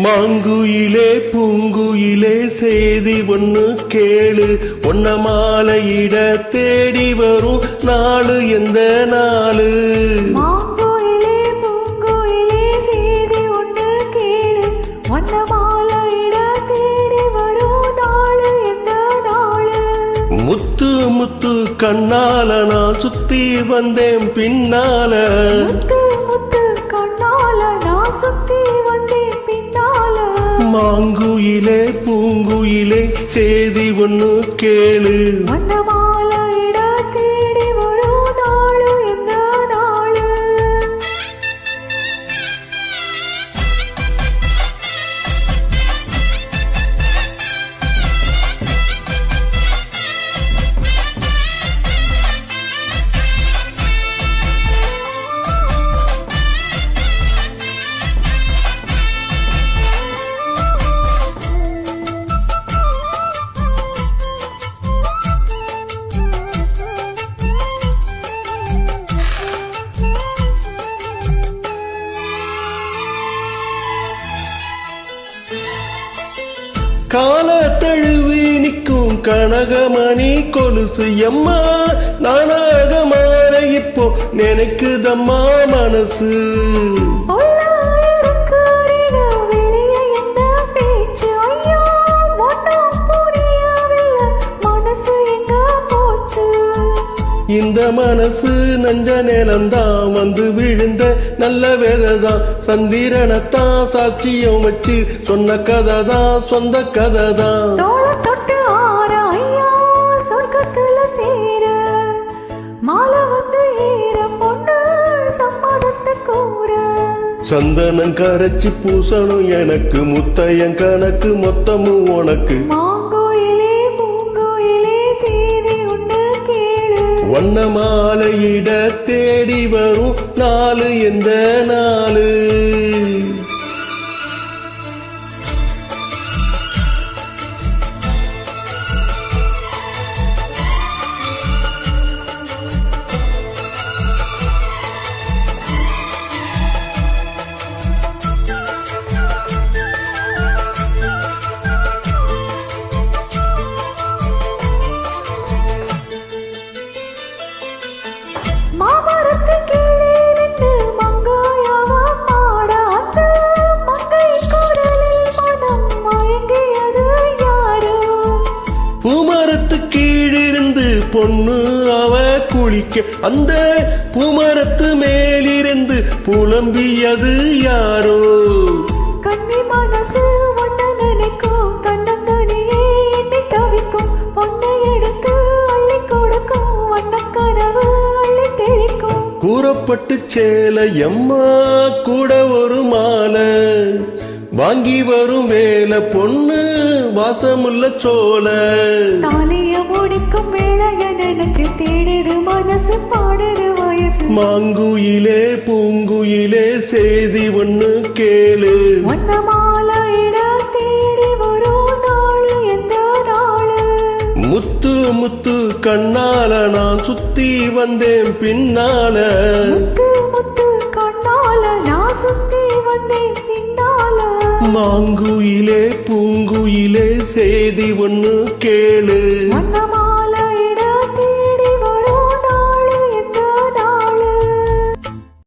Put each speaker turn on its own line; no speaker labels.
மாங்குயிலே பூங்குயிலே செய்தி ஒண்ணு கேளு, ஒன்ன மாலையிட தேடி வரும் நாளு எந்த நாளு?
மாங்குயிலே பூங்குயிலே செய்தி ஒண்ணு கேளு, ஒன்ன மாலையிட தேடி வரும் நாளு எந்த நாளு?
முத்து முத்து கண்ணால நான் சுத்தி வந்தேன் பின்னால,
முத்து முத்து கண்ணால நான் சுத்தி வந்தேன் பின்னால.
மாங்குயிலே பூங்குயிலே செய்தி ஒண்ணு கேளு,
ஒன்ன மாலையிட தேடி வரும் நாளு எந்த நாளு?
கால தழுவி நிற்கும் கனகமணி கொலுசு எம்மா, நானாக மாற இப்போ நினைக்குதம்மா மனசு. இந்த மனசு நஞ்ச நிலந்தான் வந்து விழுந்த நல்ல வேததான், சந்திரனத்தான் சாட்சியம் வச்சு சொன்ன கதைதான் சொந்த கதைதான்.
தொட்டு ஆராயா சொர்க்கத்துல சேர, மாலை வந்து ஏற பொண்ணு சம்மதத்தை கூற.
சந்தனம் கரைச்சு பூசணும் எனக்கு, முத்தையன் கணக்கு மொத்தமும் உனக்கு.
மாங்குயிலே பூங்குயிலே செய்தி ஒண்ணு கேளு,
ஒன்ன மாலையிட தேடி வரும் நாளு எந்த நாளு?
மாமரத்து கீழே நின்று மங்காயாவா பாட, அந்த மங்கை குரலில் மனம் மயங்கியது யாரோ?
பூமரத்து கீழிருந்து பொண்ணு அவ குளிக்க, அந்த பூமரத்து மேலிருந்து புலம்பியது யாரோ?
கண்ணி மனசு ஒன்ன நினைக்கும், தன்னந்தனியே எண்ணி தவிக்கும், பொண்ணை எடுத்து அள்ளி கொடுக்கும், வண்ணக்கனவு அள்ளி தெளிக்கும்.
கூறப்பட்டு சேலை எம்மா கூட ஒரு மாலை, வாங்கி வரும் வேலை பொண்ணு வாசமுள்ள சோல.
தாலிய முடிக்கும் வேளைய நினைச்சு தேடுது மனசு, பாடுது வயசு.
மாங்குயிலே பூங்குயிலே செய்தி ஒண்ணு கேளு,
ஒன்ன மாலையிட தேடி வரும் நாளு எந்த நாளு?
முத்து முத்து கண்ணால நான் சுத்தி வந்தேன் பின்னால,
முத்து முத்து கண்ணால நான் சுத்தி வந்தேன் பின்னால.
மாங்குயிலே பூங்குயிலே செய்தி ஒண்ணு கேளு,
ஒன்ன